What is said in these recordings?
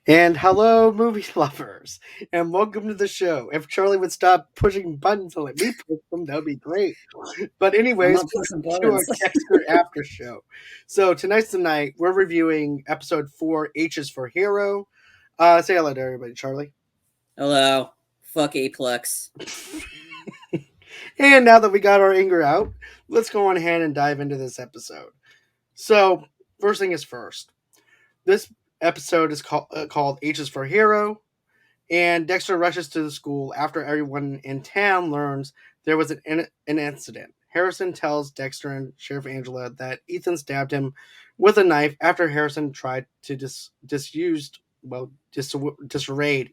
And hello, movie lovers, and welcome to the show. If Charlie would stop pushing buttons and let me push them, that would be great. But I'm anyways, not pushing welcome to our buttons. Dexter After Show. So tonight's the night. We're reviewing episode 4, H is for Hero. Say hello to everybody, Charlie. Hello. Fuck Aplex. And now that we got our anger out, let's go on ahead and dive into this episode. So, first thing is first. This episode is called H is for Hero. And Dexter rushes to the school after everyone in town learns there was an incident. Harrison tells Dexter and Sheriff Angela that Ethan stabbed him with a knife after Harrison tried to dissuade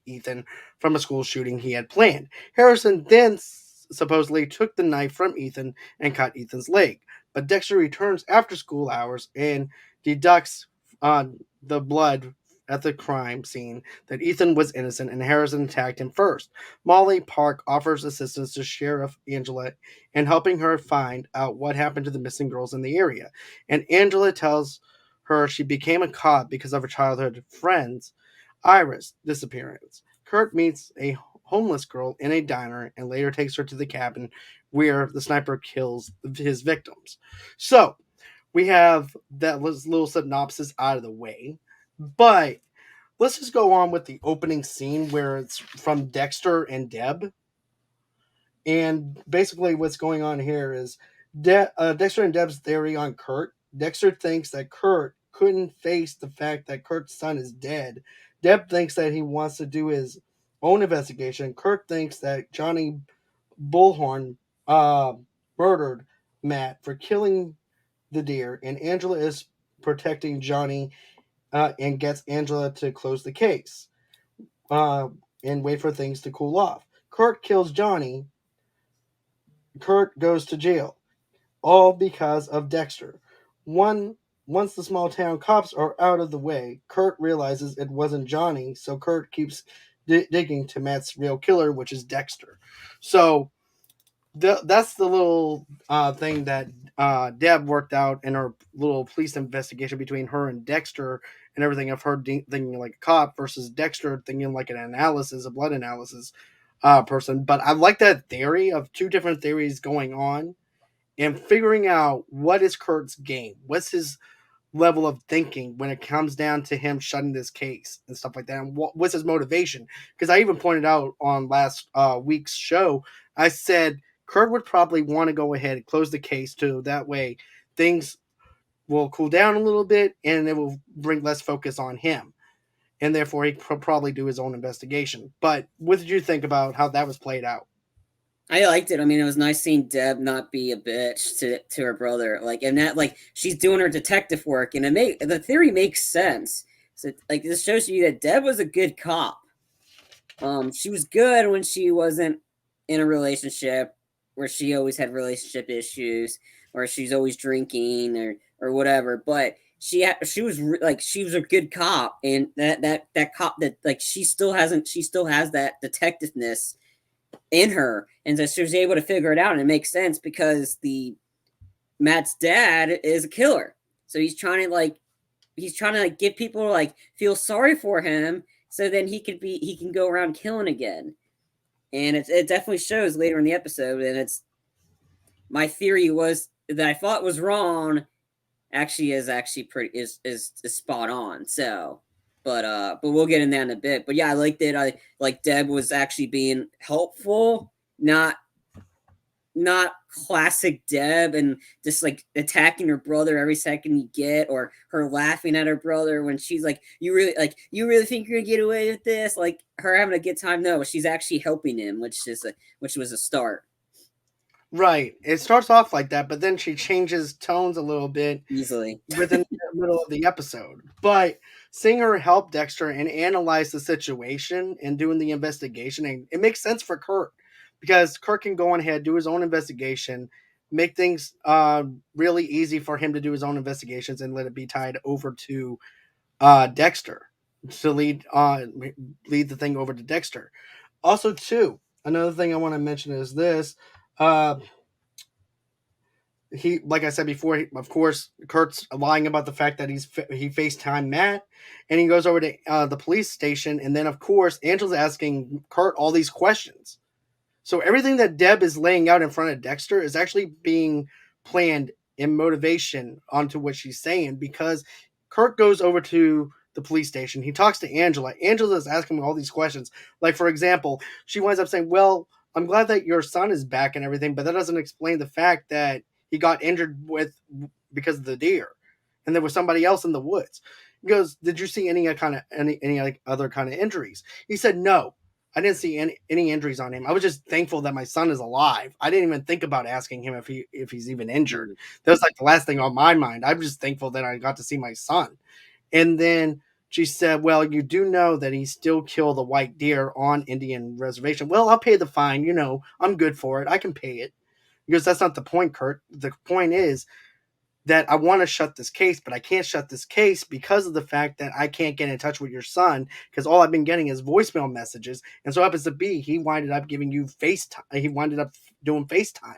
Ethan from a school shooting he had planned. Harrison then supposedly took the knife from Ethan and cut Ethan's leg. But Dexter returns after school hours and deducts the blood at the crime scene that Ethan was innocent and Harrison attacked him first. Molly Park offers assistance to Sheriff Angela in helping her find out what happened to the missing girls in the area. And Angela tells her she became a cop because of her childhood friend's Iris disappearance. Kurt meets a homeless girl in a diner and later takes her to the cabin where the sniper kills his victims. So, we have that little synopsis out of the way. But let's just go on with the opening scene where it's from Dexter and Deb. And basically, what's going on here is Dexter and Deb's theory on Kurt. Dexter thinks that Kurt couldn't face the fact that Kurt's son is dead. Deb thinks that he wants to do his own investigation. Kurt thinks that Johnny Bullhorn uh, murdered Matt for killing the deer, and Angela is protecting Johnny and gets Angela to close the case uh, and wait for things to cool off. Kurt kills Johnny. Kurt goes to jail, all because of Dexter. One Once the small town cops are out of the way, Kurt realizes it wasn't Johnny, so Kurt keeps digging to Matt's real killer, which is Dexter. So that's the little thing that Deb worked out in her little police investigation between her and Dexter and everything of her thinking like a cop versus Dexter thinking like an analysis, a blood analysis person. But I like that theory of two different theories going on and figuring out what is Kurt's game, what's his level of thinking when it comes down to him shutting this case and stuff like that, and what's his motivation. Because I even pointed out on last week's show, I said Kurt would probably want to go ahead and close the case too. That way, things will cool down a little bit, and it will bring less focus on him, and therefore he could probably do his own investigation. But what did you think about how that was played out? I liked it. I mean, it was nice seeing Deb not be a bitch to her brother. Like, and that, like, she's doing her detective work, and the theory makes sense. So, like, this shows you that Deb was a good cop. She was good when she wasn't in a relationship where she always had relationship issues, or she's always drinking or whatever. But she was like she was a good cop, and that cop that like she still has that detectiveness in her, and so she was able to figure it out, and it makes sense because the Matt's dad is a killer, so he's trying to like get people to like feel sorry for him, so then he can go around killing again, and it definitely shows later in the episode, and it's my theory was that I thought was wrong actually is actually pretty is spot on. So, but we'll get in that in a bit. But yeah, I liked it. I like Deb was actually being helpful, not classic Deb and just like attacking her brother every second you get, or her laughing at her brother when she's like, you really think you're gonna get away with this? Like her having a good time. No, she's actually helping him, which was a start. Right. It starts off like that, but then she changes tones a little bit Easily. within the middle of the episode. But seeing her help Dexter and analyze the situation and doing the investigation, and it makes sense for Kurt because Kurt can go on ahead, do his own investigation, make things really easy for him to do his own investigations and let it be tied over to Dexter to lead the thing over to Dexter. Also, too, another thing I want to mention is this. Uh, he, like I said before, of course, Kurt's lying about the fact that he FaceTime Matt, and he goes over to the police station, and then of course Angela's asking Kurt all these questions. So everything that Deb is laying out in front of Dexter is actually being planned in motivation onto what she's saying, because Kurt goes over to the police station. He talks to Angela. Angela is asking him all these questions. Like, for example, she winds up saying, well, I'm glad that your son is back and everything, but that doesn't explain the fact that he got injured with because of the deer, and there was somebody else in the woods. He goes, did you see any like other kind of injuries? He said no. I didn't see any injuries on him. I was just thankful that my son is alive. I didn't even think about asking him if he's even injured. That was like the last thing on my mind. I'm just thankful that I got to see my son. And then she said, "Well, you do know that he still killed a white deer on Indian reservation. Well, I'll pay the fine. You know, I'm good for it. I can pay it." Because that's not the point, Kurt. The point is that I want to shut this case, but I can't shut this case because of the fact that I can't get in touch with your son, because all I've been getting is voicemail messages. And so happens to be he winded up giving you FaceTime. He winded up doing FaceTime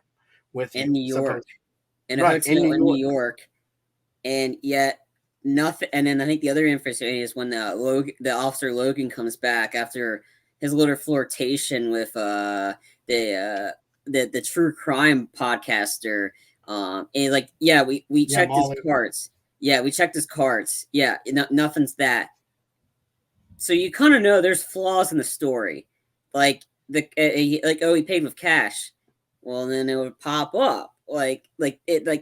with in you, New York, suppose. in a Right, in hotel New in New York. York, and yet nothing. And then I think the other interesting is when the officer Logan comes back after his little flirtation with the true crime podcaster. And like, yeah, we Yeah, checked his Molly. cards. Yeah, we checked his cards. Yeah, nothing's that. So you kind of know there's flaws in the story, like like, oh, he paid with cash. Well, then it would pop up like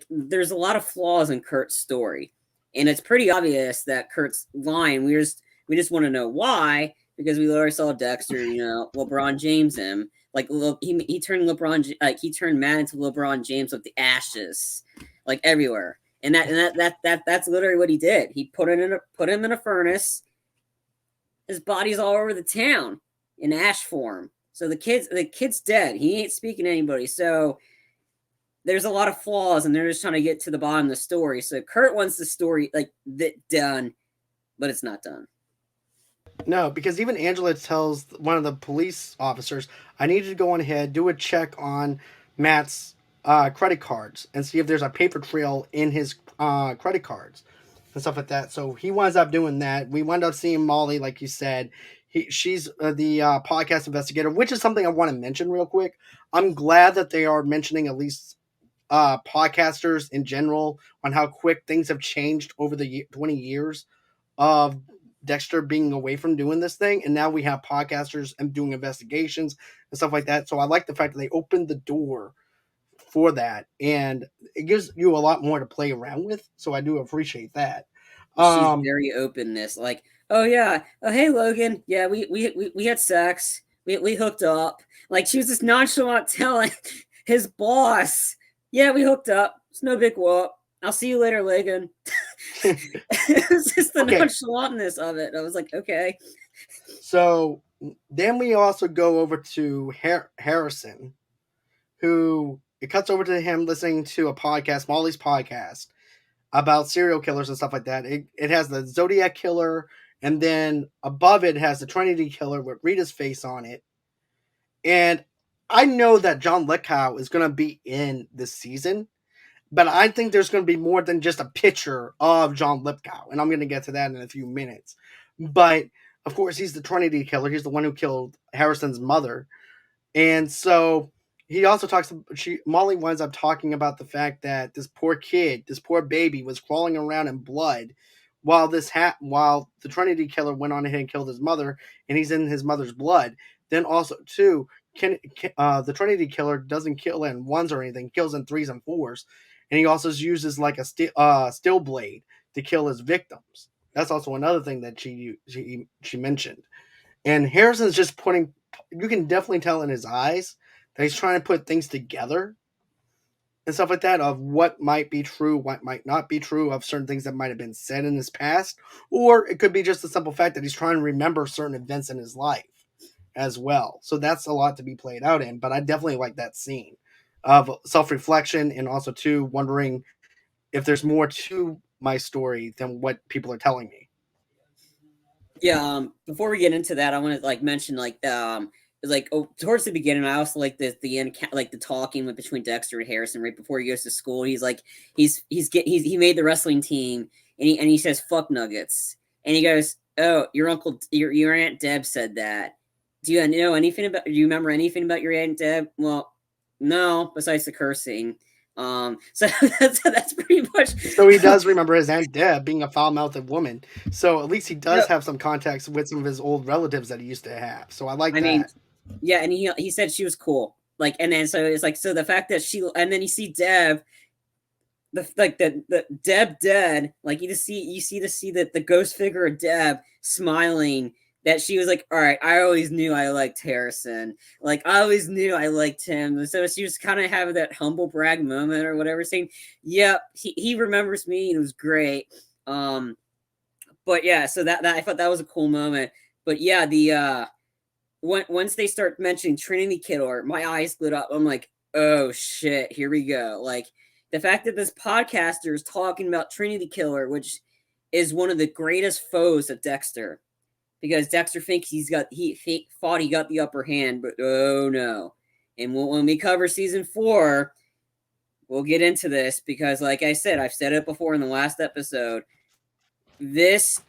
there's a lot of flaws in Kurt's story, and it's pretty obvious that Kurt's lying. We just want to know why, because we already saw Dexter, LeBron James him. Like, he turned he turned Matt into LeBron James with the ashes, like everywhere. And that's literally what he did. He put him in a furnace. His body's all over the town in ash form. So the kid's dead. He ain't speaking to anybody. So there's a lot of flaws, and they're just trying to get to the bottom of the story. So Kurt wants the story like done, but it's not done. No, because even Angela tells one of the police officers, I need you to go on ahead, do a check on Matt's credit cards and see if there's a paper trail in his credit cards and stuff like that. So he winds up doing that. We wind up seeing Molly, like you said. She's the podcast investigator, which is something I want to mention real quick. I'm glad that they are mentioning at least podcasters in general on how quick things have changed over the 20 years of Dexter being away from doing this thing, and now we have podcasters and doing investigations and stuff like that. So I like the fact that they opened the door for that, and it gives you a lot more to play around with. So I do appreciate that. She's Um, very openness. Like, oh yeah, oh hey Logan, yeah, we had sex, we hooked up. Like, she was just nonchalant telling his boss, yeah, we hooked up. It's no big whoop. I'll see you later, Logan. It was just the okay, nonchalantness of it. I was like, okay. so then we also go over to Harrison, who it cuts over to him listening to a podcast, Molly's podcast, about serial killers and stuff like that. It has the Zodiac killer, and then above it has the Trinity killer with Rita's face on it. And I know that John Lithgow is going to be in this season, but I think there's going to be more than just a picture of John Lithgow, and I'm going to get to that in a few minutes. But of course, he's the Trinity killer. He's the one who killed Harrison's mother, and so he also talks. Molly winds up talking about the fact that this poor kid, this poor baby, was crawling around in blood while the Trinity killer went on ahead and killed his mother, and he's in his mother's blood. Then also too, the Trinity killer doesn't kill in ones or anything; kills in threes and fours, and he also uses like a steel blade to kill his victims. That's also another thing that she mentioned. And Harrison's just putting, you can definitely tell in his eyes that he's trying to put things together and stuff like that of what might be true, what might not be true, of certain things that might have been said in his past. Or it could be just the simple fact that he's trying to remember certain events in his life as well. So that's a lot to be played out in. But I definitely like that scene of self reflection, and also, too, wondering if there's more to my story than what people are telling me. Yeah. Before we get into that, I want to like mention like like towards the beginning. I also like the end, like the talking with between Dexter and Harrison right before he goes to school. He's like he made the wrestling team, and he says fuck Nuggets, and he goes, oh, your aunt Deb said that. Do you know anything about? Do you remember anything about your aunt Deb? Well, no, besides the cursing. So that's pretty much. So he does remember his Aunt Deb being a foul mouthed woman. So at least he does have some contacts with some of his old relatives that he used to have. So I like I mean, that. yeah, and he said she was cool. Like, and then so it's like so the fact that and then you see Deb, the Deb dead, like you see that the ghost figure of Deb smiling. That she was like, all right, I always knew I liked Harrison. Like, I always knew I liked him. So she was kind of having that humble brag moment or whatever, saying, yep, he remembers me, and it was great. But yeah, so that I thought that was a cool moment. But yeah, once they start mentioning Trinity Killer, my eyes lit up. I'm like, oh shit, here we go. Like the fact that this podcaster is talking about Trinity Killer, which is one of the greatest foes of Dexter, because Dexter thinks he thought he got the upper hand, but oh no. And when we cover season 4, we'll get into this because, like I said, I've said it before in the last episode. This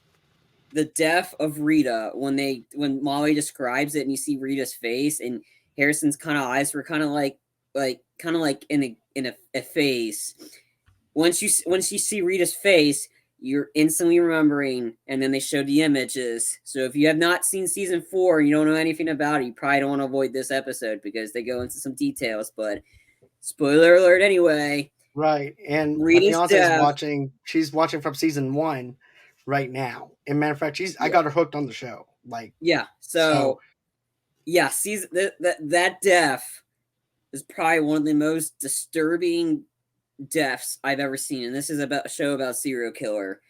the death of Rita when Molly describes it and you see Rita's face and Harrison's kind of eyes were kind of like in a face. Once you see Rita's face, you're instantly remembering, and then they show the images. So if you have not seen season 4 and you don't know anything about it, you probably don't want to avoid this episode because they go into some details. But spoiler alert anyway. Right. And my Rita's fiance is death. watching, she's watching from season 1 right now. And matter of fact, I Yeah. got her hooked on the show. Like, Yeah. so So yeah, season that death is probably one of the most disturbing deaths I've ever seen. And this is about a show about serial killer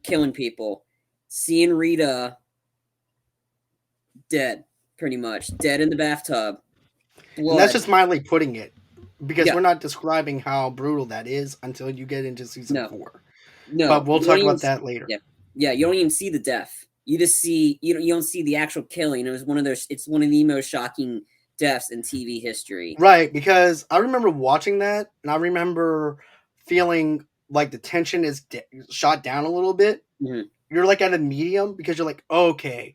killing people. Seeing Rita dead, pretty much dead in the bathtub, and that's blood. just mildly putting it because Yeah, we're not describing how brutal that is until you get into season no, 4. But no, we'll you don't talk even. about that later. Yeah, yeah, you don't even see the death. You just see you don't see the actual killing. It was one of those. It's one of the most shocking deaths in TV history. Right, because I remember watching that and I remember feeling like the tension is shot down a little bit. Mm-hmm. You're like at a medium because you're like, okay,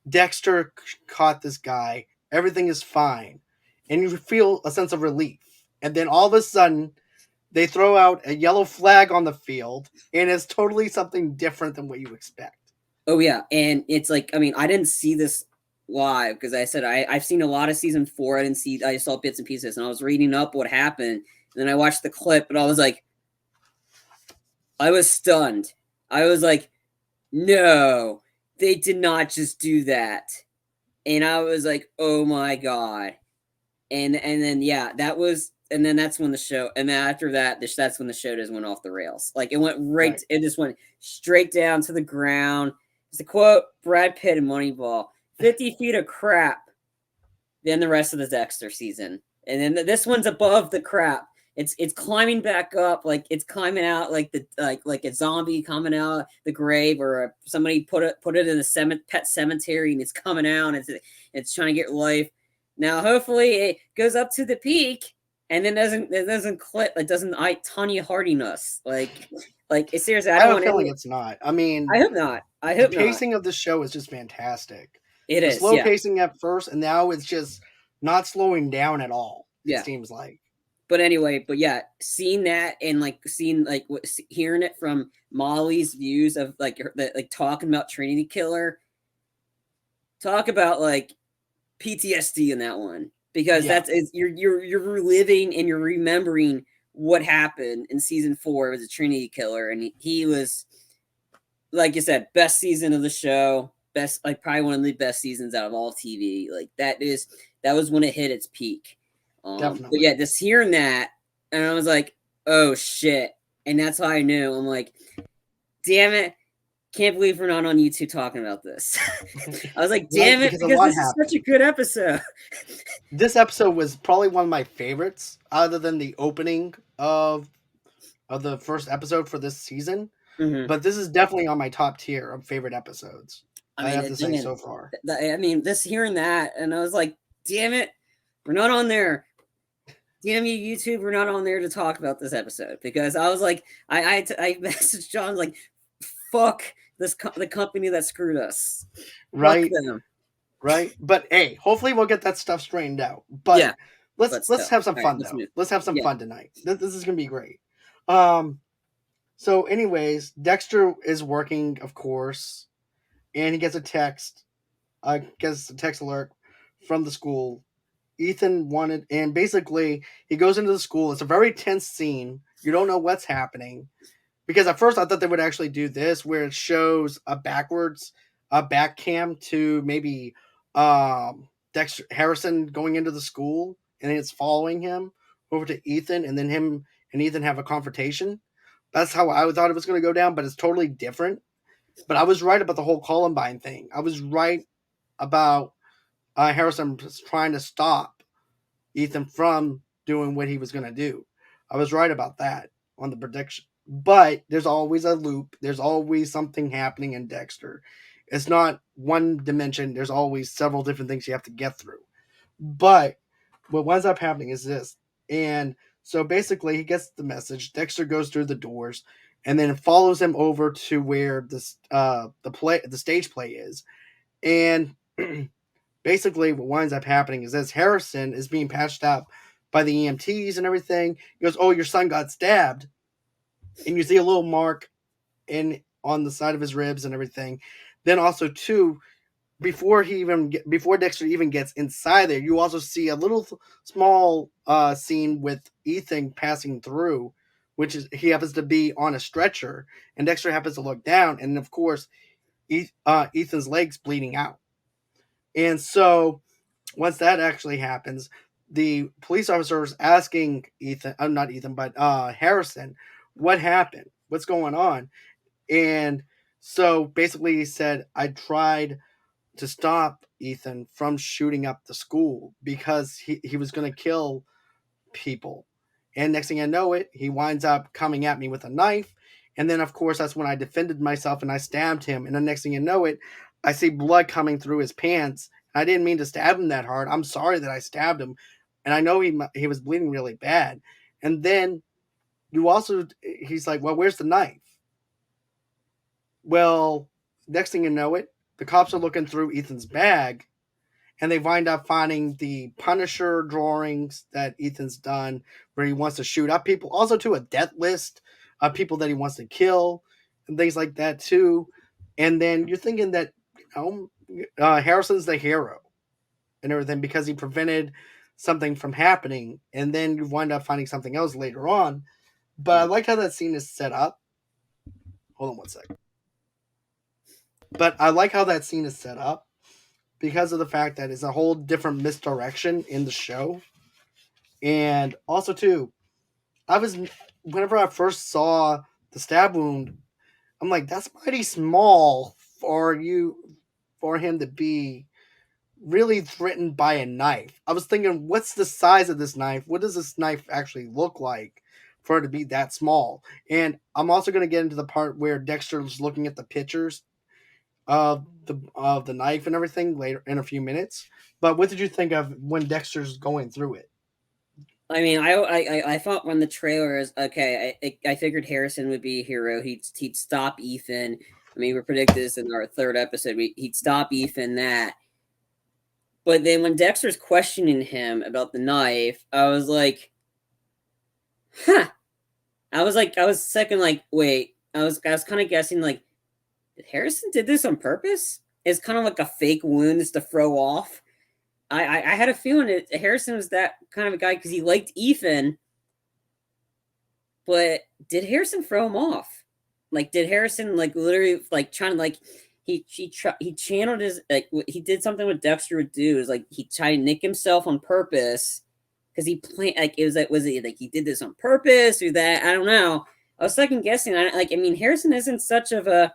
Dexter caught this guy. Everything is fine. And you feel a sense of relief. And then all of a sudden, they throw out a yellow flag on the field, and it's totally something different than what you expect. Oh yeah, and it's like I mean I didn't see this live because I said I've seen a lot of season 4. I saw bits and pieces, and I was reading up what happened, and then I watched the clip, and I was like, I was stunned. I was like, no, they did not just do that, and I was like, oh my god, and then yeah, that was. And then that's when the show, and then after that, that's when the show just went off the rails. Like it went right, Right. it just went straight down to the ground. It's a quote Brad Pitt in Moneyball: 50 feet of crap. Then the rest of the Dexter season, and then this one's above the crap. It's climbing back up, like it's climbing out like the like a zombie coming out the grave, or somebody put it in a pet cemetery, and it's coming out. And it's trying to get life. Now, hopefully, it goes up to the peak, and then it doesn't clip. It doesn't Tanya Harding us like seriously. I I don't have a want feeling any. it's not. I mean, I hope not. I the hope not. pacing of the show is just fantastic. It The is. slow Yeah. pacing at first, and now it's just not slowing down at all. It Yeah. seems like. But anyway, but yeah, seeing that and like seeing like hearing it from Molly's views of like like talking about Trinity Killer, talk about like PTSD in that one because Yeah, you're reliving and you're remembering what happened in season 4 was a Trinity Killer, and he was, like you said, best season of the show, best, like probably one of the best seasons out of all TV. Like that was when it hit its peak. But definitely. yeah, just hearing that, and I was like, oh shit, and that's how I knew. I'm like, damn it, can't believe we're not on YouTube talking about this. I was like, Right, damn it, because a because lot this is such happened. a good episode. This episode was probably one of my favorites, other than the opening of the first episode for this season. Mm-hmm. But this is definitely on my top tier of favorite episodes. I I mean, have to say again, so far. I mean, this hearing that, and I was like, damn it, we're not on there. Damn you, YouTube, we're not on there to talk about this episode because I was like, I messaged John like, fuck the company that screwed us, fuck Right, them. right. But hey, hopefully we'll get that stuff straightened out. But Yeah, but let's still, have some all right, fun let's though. move. Let's have some Yeah, fun tonight. This is gonna be great. Um. So, anyways, Dexter is working, of course, and he gets a text. Gets a text alert from the school. Ethan wanted, and basically he goes into the school. It's a very tense scene. You don't know what's happening because at first I thought they would actually do this where it shows a back cam to maybe Dexter Harrison going into the school and it's following him over to Ethan and then him and Ethan have a confrontation. That's how I thought it was going to go down, but it's totally different. But I was right about the whole Columbine thing. I was right about Harrison trying to stop Ethan from doing what he was going to do. I was right about that on the prediction. But there's always a loop. There's always something happening in Dexter. It's not one dimension. There's always several different things you have to get through. But what winds up happening is this. And so basically, he gets the message. Dexter goes through the doors and then follows him over to where the stage play is. And basically what winds up happening is as Harrison is being patched up by the EMTs and everything, he goes, "Oh, your son got stabbed," and you see a little mark in on the side of his ribs and everything. Then also too, before Dexter even gets inside there, you also see a little small scene with Ethan passing through, which is he happens to be on a stretcher, and Dexter happens to look down, and of course, Ethan's legs bleeding out, and so once that actually happens, the police officer is asking Ethan, not Ethan, but Harrison, what happened? What's going on? And so basically, he said, I tried to stop Ethan from shooting up the school because he was going to kill people. And next thing I know it, he winds up coming at me with a knife. And then, of course, that's when I defended myself and I stabbed him. And the next thing you know it, I see blood coming through his pants. I didn't mean to stab him that hard. I'm sorry that I stabbed him. And I know he was bleeding really bad. And then he's like, well, where's the knife? Well, next thing you know it, the cops are looking through Ethan's bag and they wind up finding the Punisher drawings that Ethan's done, where he wants to shoot up people. Also, to a death list of people that he wants to kill and things like that too. And then you're thinking that Harrison's the hero and everything because he prevented something from happening, and then you wind up finding something else later on. But I like how that scene is set up. Hold on one second. But I like how that scene is set up because of the fact that it's a whole different misdirection in the show. And also too, I was whenever I first saw the stab wound, I'm like, that's mighty small for him to be really threatened by a knife. I was thinking, what's the size of this knife? What does this knife actually look like for it to be that small? And I'm also going to get into the part where Dexter's looking at the pictures of the knife and everything later in a few minutes. But what did you think of when Dexter's going through it? I mean, I thought when the trailer is okay, I figured Harrison would be a hero. He'd stop Ethan. I mean, we predicted this in our third episode. He'd stop Ethan that. But then when Dexter's questioning him about the knife, I was like, huh. I was second, like, wait. I was kind of guessing, like, did Harrison did this on purpose? It's kind of like a fake wound just to throw off. I had a feeling that Harrison was that kind of a guy because he liked Ethan, but did Harrison throw him off? Like, did Harrison like literally like trying to like he channeled his like he did something what Dexter would do is like he tried to nick himself on purpose because he planned like it was like was it like he did this on purpose or that I don't know. I was second guessing. I mean Harrison isn't such of a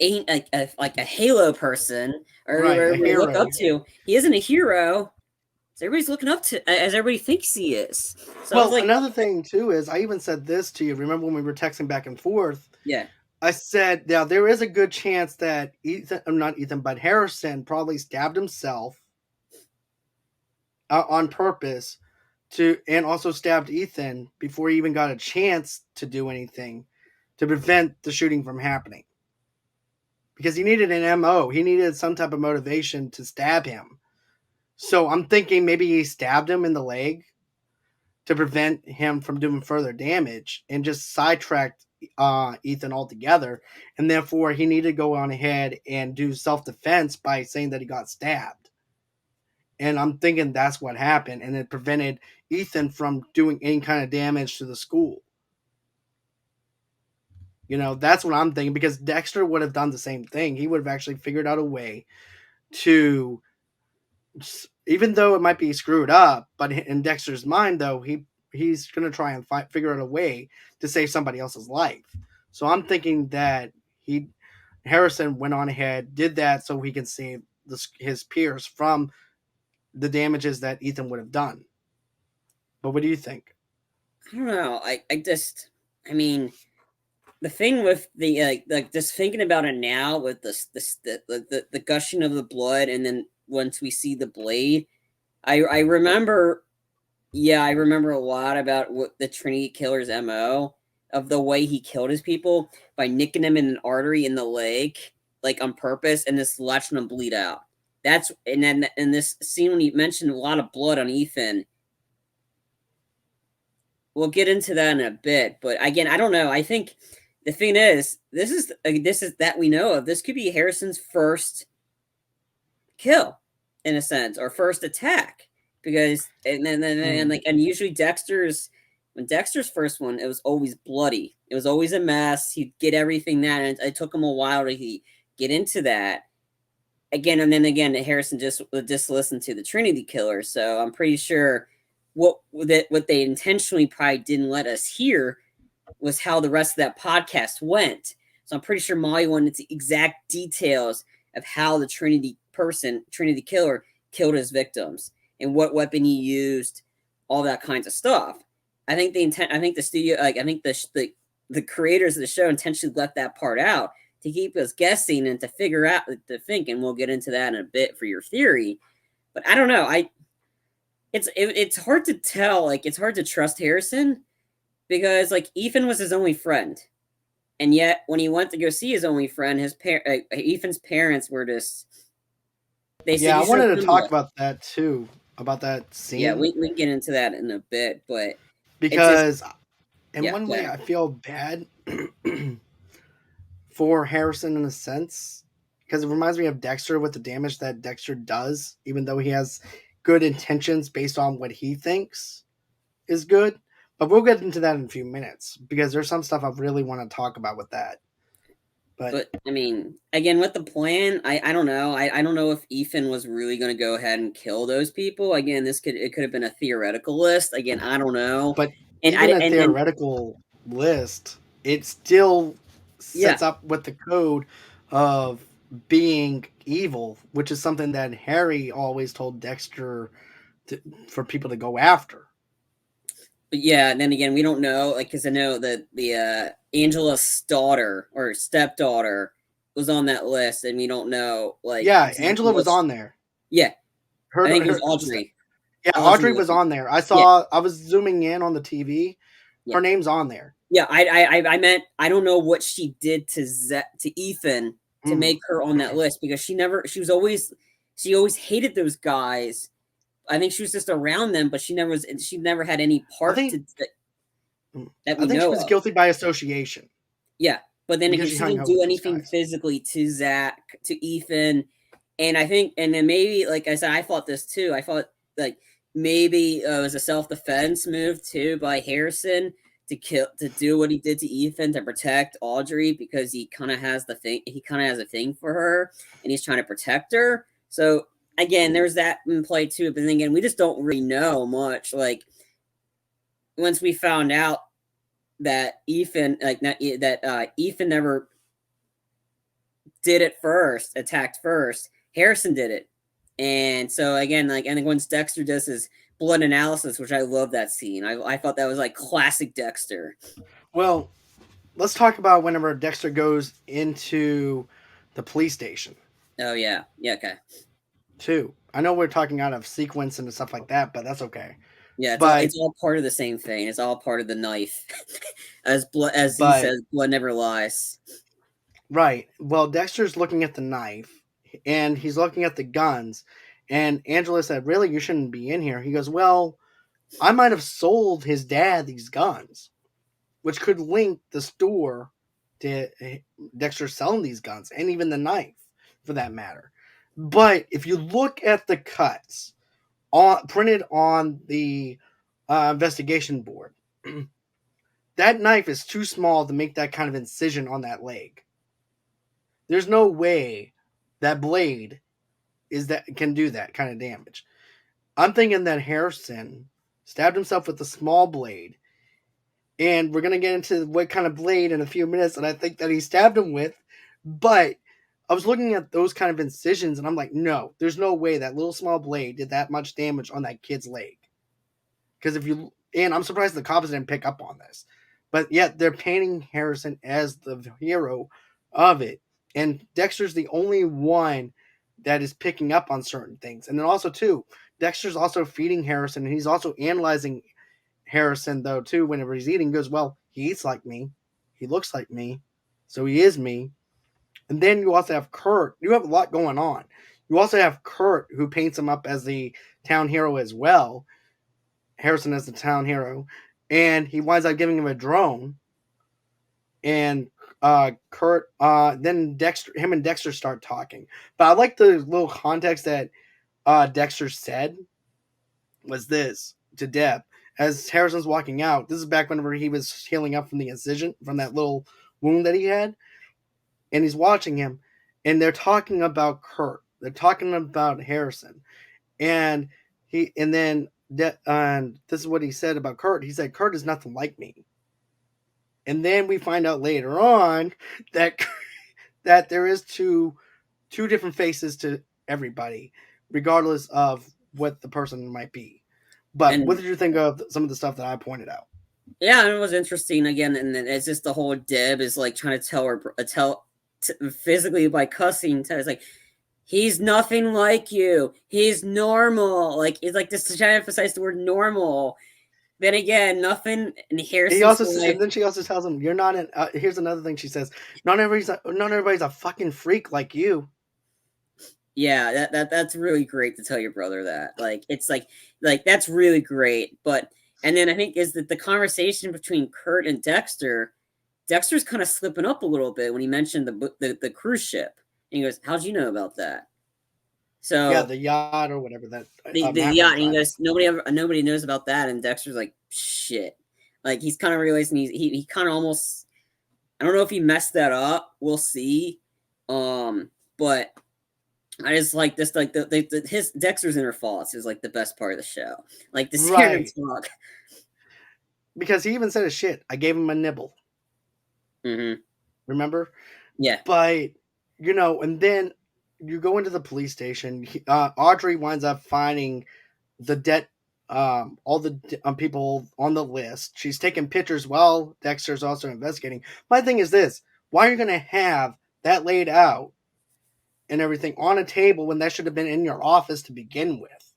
ain't like a Halo person Right, or a we look up hero. to. He isn't a hero. So everybody's looking up to as everybody thinks he is. So I was Well, like, another thing too is I even said this to you. Remember when we were texting back and forth? yeah, I said, yeah, there is a good chance that not Ethan, but Harrison probably stabbed himself on purpose and also stabbed Ethan before he even got a chance to do anything to prevent the shooting from happening. Because he needed an MO, he needed some type of motivation to stab him. So I'm thinking maybe he stabbed him in the leg to prevent him from doing further damage and just sidetracked Ethan altogether. And therefore, he needed to go on ahead and do self defense by saying that he got stabbed. And I'm thinking that's what happened. And it prevented Ethan from doing any kind of damage to the school. That's what I'm thinking because Dexter would have done the same thing. He would have actually figured out a way to, even though it might be screwed up, but in Dexter's mind, though, he's going to try and figure out a way to save somebody else's life. So I'm thinking that Harrison went on ahead, did that so he can save his peers from the damages that Ethan would have done. But what do you think? I don't know. I mean, the thing with the like just thinking about it now with the gushing of the blood, and then once we see the blade, I remember, yeah, I remember a lot about what the Trinity Killer's MO of the way he killed his people by nicking them in an artery in the leg, like on purpose, and just letting them bleed out. That's and then in this scene when he mentioned a lot of blood on Ethan, we'll get into that in a bit. But again, I don't know. I think the thing is, this is that we know of. This could be Harrison's first kill, in a sense, or first attack, because and usually Dexter's first one, it was always bloody. It was always a mess. He'd get everything that, and it took him a while to get into that again. And then again, Harrison just listened to the Trinity Killer, so I'm pretty sure what they intentionally probably didn't let us hear was how the rest of that podcast went. So I'm pretty sure Molly wanted the exact details of how the Trinity Killer, killed his victims and what weapon he used, all that kinds of stuff. I think the studio, like I think the creators of the show intentionally left that part out to keep us guessing and to figure out to think, and we'll get into that in a bit for your theory. But I don't know. It's hard to tell. Like it's hard to trust Harrison because like Ethan was his only friend, and yet when he went to go see his only friend, Ethan's parents were just they said Yeah, I you should wanted have to come talk with. about that too, about that Yeah, scene, we can get into that in a bit, but it's just because in yeah, one way yeah. I feel bad for Harrison in a sense because it reminds me of Dexter with the damage that Dexter does, even though he has good intentions based on what he thinks is good. But we'll get into that in a few minutes because there's some stuff I really want to talk about with that. But But I mean, again, with the plan, I don't know. I don't know if Ethan was really going to go ahead and kill those people. Again, it could have been a theoretical list. Again, I don't know. but And even a and theoretical list, it still yeah, sets up with the code of being evil, which is something that Harry always told Dexter for people to go after. but yeah. And then again, we don't know, like, because I know that the Angela's daughter or stepdaughter was on that list, and we don't know like Yeah, exactly Angela was what's. on there. Yeah, Her, I think it was her Audrey. Yeah, Audrey Audrey was. was on there. Yeah, I was zooming in on the TV. yeah. Her name's on there. Yeah, I meant I don't know what she did to Ethan to Mm. make her on that list because she always hated those guys. I think she was just around them, but she never had any I part think that I we think she know was of. guilty by association Yeah, but then because again, she she hung didn't out do with those anything guys. physically to Zach, to Ethan, and I think, and then maybe, like I said, I thought this too. I thought like maybe it was a self defense move too by Harrison to do what he did to Ethan to protect Audrey because he kind of has a thing for her and he's trying to protect her. So again, there's that in play too. But then again, we just don't really know much. Like once we found out that Ethan, like not, that Ethan never did it first, attacked first. Harrison did it, and so again, like I think once Dexter does his blood analysis, which I love that scene. I thought that was like classic Dexter. Well, let's talk about whenever Dexter goes into the police station Oh yeah, yeah, okay, too. I know we're talking out of sequence and stuff like that, but that's okay. yeah. But It's all part of the same thing. It's all part of the knife, as he but says, blood never lies. right. Well, Dexter's looking at the knife and he's looking at the guns. And Angela said, "Really, you shouldn't be in here." He goes, "Well, I might have sold his dad these guns, which could link the store to Dexter selling these guns and even the knife for that matter. But if you look at the cuts printed on the investigation board, that knife is too small to make that kind of incision on that leg. There's no way that blade is that can do that kind of damage. I'm thinking that Harrison stabbed himself with a small blade, and we're gonna get into what kind of blade in a few minutes that I think that he stabbed him with. But I was looking at those kind of incisions, and I'm like, no, there's no way that little small blade did that much damage on that kid's leg. Because if you and I'm surprised the cops didn't pick up on this, but yet they're painting Harrison as the hero of it, and Dexter's the only one that is picking up on certain things. And then also too, Dexter's also feeding Harrison, and he's also analyzing Harrison though too. Whenever he's eating, he goes, "Well, he eats like me, he looks like me, so he is me." And then you also have Kurt. You have a lot going on. You also have Kurt, who paints him up as the town hero as well. Harrison as the town hero, and he winds up giving him a drone. And Kurt, then Dexter, him and Dexter start talking. But I like the little context that Dexter said was this to Deb as Harrison's walking out. This is back whenever he was healing up from the incision from that little wound that he had, and he's watching him, and they're talking about Kurt. They're talking about Harrison, and and then this is what he said about Kurt. He said Kurt is nothing like me, and then we find out later on that that there is two different faces to everybody, regardless of what the person might be. But what And did you think of some of the stuff that I pointed out? yeah, and it was interesting again, and then it's just the whole Deb is like trying to tell her physically by cussing. It's like he's nothing like you. He's normal. Like it's like this to try to emphasize the word normal. Then again, nothing. And He Harrison's also and like, then she also tells him, "You're not an." Here's another thing she says: not everybody's a fucking freak like you." yeah, that's really great to tell your brother that. Like it's like that's really great. But and then I think is that the conversation between Kurt and Dexter, Dexter's kind of slipping up a little bit when he mentioned the cruise ship. And he goes, "How'd you know about that?" Yeah, So the yacht or whatever that the Matt yacht, was and he driving. goes, nobody knows about that. And Dexter's like, shit. Like he's kind of realizing he kind of almost, I don't know if he messed that up. We'll see. But I just like this, like his Dexter's inner thoughts is like the best part of the show. Like to hear him Right. talk. Because he even said a shit. I gave him a nibble. Mm-hmm. Remember? Yeah, But and then you go into the police station. Audrey winds up finding the debt, all the people on the list. She's taking pictures while Dexter's also investigating. My thing is this: why are you going to have that laid out and everything on a table when that should have been in your office to begin with,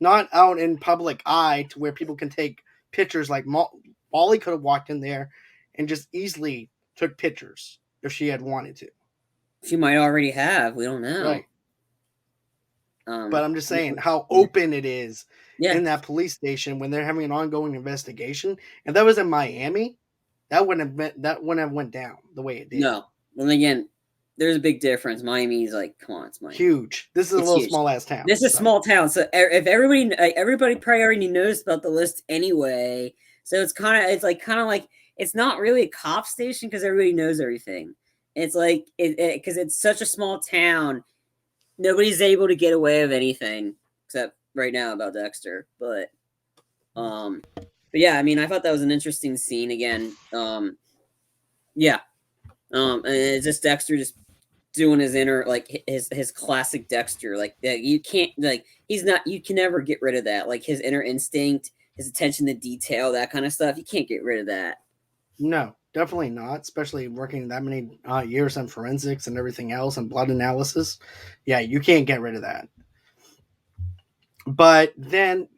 not out in public eye to where people can take pictures? Like Molly could have walked in there and just easily took pictures if she had wanted to. she might already have. We don't know. Right. But I'm just Yeah, saying how yeah, open it is yeah. in that police station when they're having an ongoing investigation. If that was in Miami, that wouldn't have went down the way it did. No. And again, there's a big difference. Miami's like, come on, it's Miami. Huge. This is a It's little huge. small ass town. This is a So small town, so if everybody probably already knows about the list anyway, so it's kind of like it's not really a cop station because everybody knows everything. It's like because it's such a small town, nobody's able to get away with anything except right now about Dexter. Um, but yeah, I mean, I thought that was an interesting scene again. Yeah, and it's just Dexter just doing his inner like his classic Dexter. Like that you can't like he's not you can never get rid of that. Like his inner instinct, his attention to detail, that kind of stuff. You can't get rid of that. no. definitely not. Especially working that many years in forensics and everything else and blood analysis. Yeah, you can't get rid of that. But then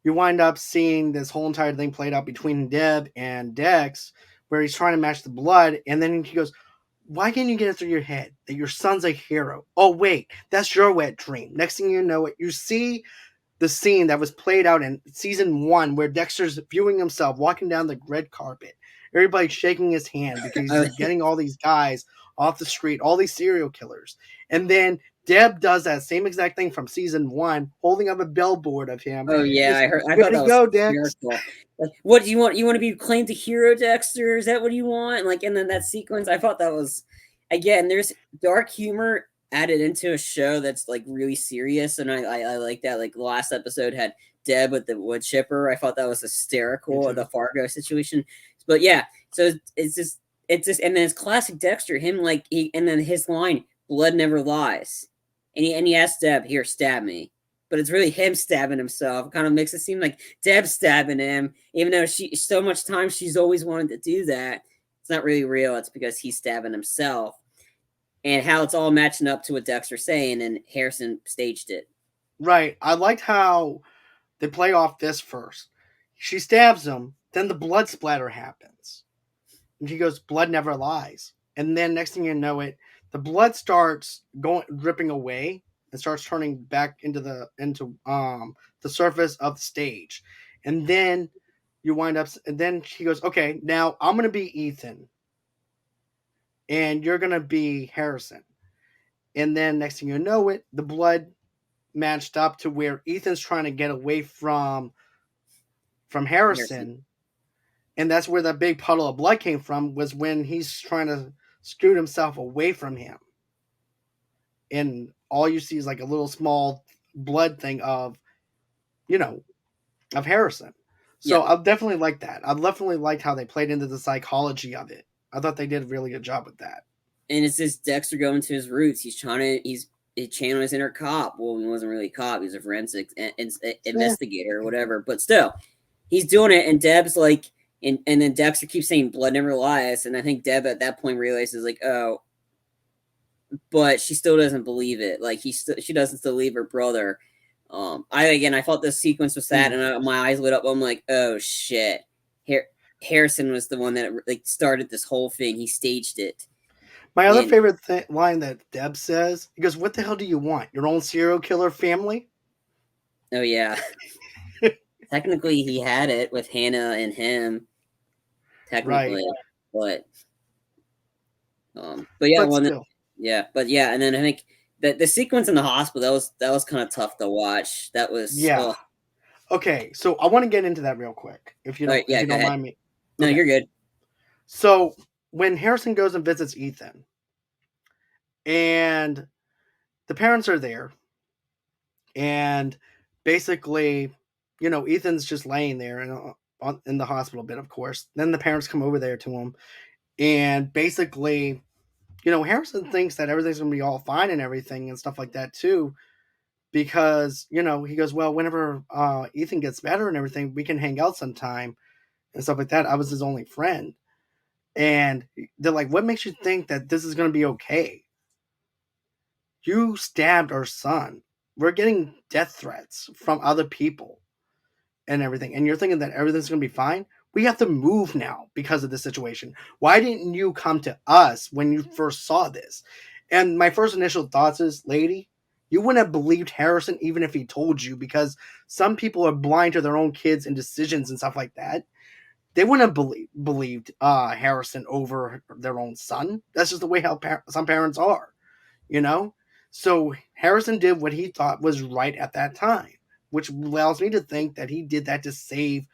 you wind up seeing this whole entire thing played out between Deb and Dex, where he's trying to match the blood, and then he goes, "Why can't you get it through your head that your son's a hero? Oh wait, that's your wet dream." Next thing you know, it you see the scene that was played out in season one, where Dexter's viewing himself walking down the red carpet, everybody shaking his hand because Oh, he's getting all these guys off the street, all these serial killers, and then Deb does that same exact thing from season one, holding up a billboard of him. oh yeah, Just I heard. I way thought to that was go, Dex. hysterical. Like, what do you want? You want to be claimed a hero, Dexter? Is that what you want? And like, and then that sequence, I thought that was, again, there's dark humor added into a show that's like really serious, and I like that. Like the last episode had Deb with the wood chipper. I thought that was Me hysterical. The too. Fargo situation, but yeah. So it's just, and then it's classic Dexter. Him like he, and then his line, "Blood never lies," and he asked Deb, "Here, stab me." But it's really him stabbing himself. It kind of makes it seem like Deb's stabbing him, even though she so much time she's always wanted to do that. It's not really real. It's because he's stabbing himself, and how it's all matching up to what Dexter's saying, and Harrison staged it. Right. I liked how they play off this first. She stabs him, then the blood splatter happens. And she goes, "Blood never lies." And then next thing you know it, the blood starts going dripping away and starts turning back into the surface of the stage. And then you wind up and then she goes, "Okay, now I'm gonna be Ethan and you're gonna be Harrison." And then next thing you know it, the blood matched up to where Ethan's trying to get away from Harrison. Harrison, and that's where that big puddle of blood came from. Was when he's trying to scoot himself away from him, and all you see is like a little small blood thing of you know of Harrison. So Yep. I definitely like that. I definitely liked how they played into the psychology of it. I thought they did a really good job with that. And it's this Dexter going to his roots. He's channeling his inner cop. Well, he wasn't really a cop. He was a forensic Yeah. investigator or whatever. But still, he's doing it. And Deb's like, and then Dexter keeps saying blood never lies. And I think Deb at that point realizes like, oh, but she still doesn't believe it. Like she doesn't still believe her brother. I thought this sequence was sad, Mm. and my eyes lit up. I'm like, oh shit, Harrison was the one that like started this whole thing. He staged it, My other and favorite line that Deb says, he goes, "What the hell do you want? Your own serial killer family?" oh yeah, technically he had it with Hannah and him, Right. technically, but but yeah, But well, still. yeah, but yeah, and then I think the sequence in the hospital that was kind of tough to watch. That was Yeah. Okay, so I want to get into that real quick, all right, if yeah, you go don't ahead. mind me. No, Okay. you're good. So when Harrison goes and visits Ethan, and the parents are there, and basically, Ethan's just laying there in the hospital bed, of course. Then the parents come over there to him, and basically, Harrison thinks that everything's gonna be all fine and everything and stuff like that too, because he goes, "Well, whenever Ethan gets better and everything, we can hang out sometime and stuff like that. I was his only friend." And they're like, "What makes you think that this is going to be okay? You stabbed our son. We're getting death threats from other people and everything. And you're thinking that everything's going to be fine? We have to move now because of this situation. Why didn't you come to us when you first saw this?" And my first initial thoughts is, lady, you wouldn't have believed Harrison even if he told you, because some people are blind to their own kids and decisions and stuff like that. They wouldn't have believed Harrison over their own son. That's just the way how some parents are, you know. So Harrison did what he thought was right at that time, which allows me to think that he did that to save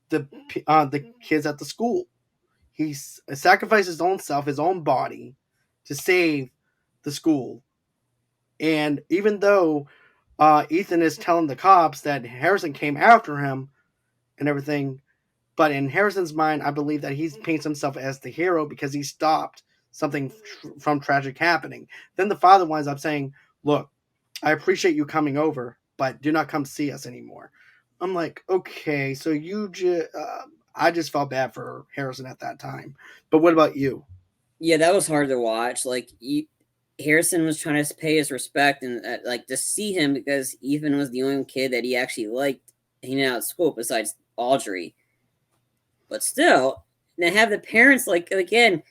the kids at the school. He sacrificed his own self, his own body, to save the school. And even though Ethan is telling the cops that Harrison came after him and everything, but in Harrison's mind, I believe that he paints himself as the hero because he stopped something from tragic happening. Then the father winds up saying, "Look, I appreciate you coming over, but do not come see us anymore." I'm like, okay, so I just felt bad for Harrison at that time. But what about you? Yeah, that was hard to watch. Harrison was trying to pay his respect and like to see him because Ethan was the only kid that he actually liked hanging out at school besides Audrey. But still, to have the parents like again,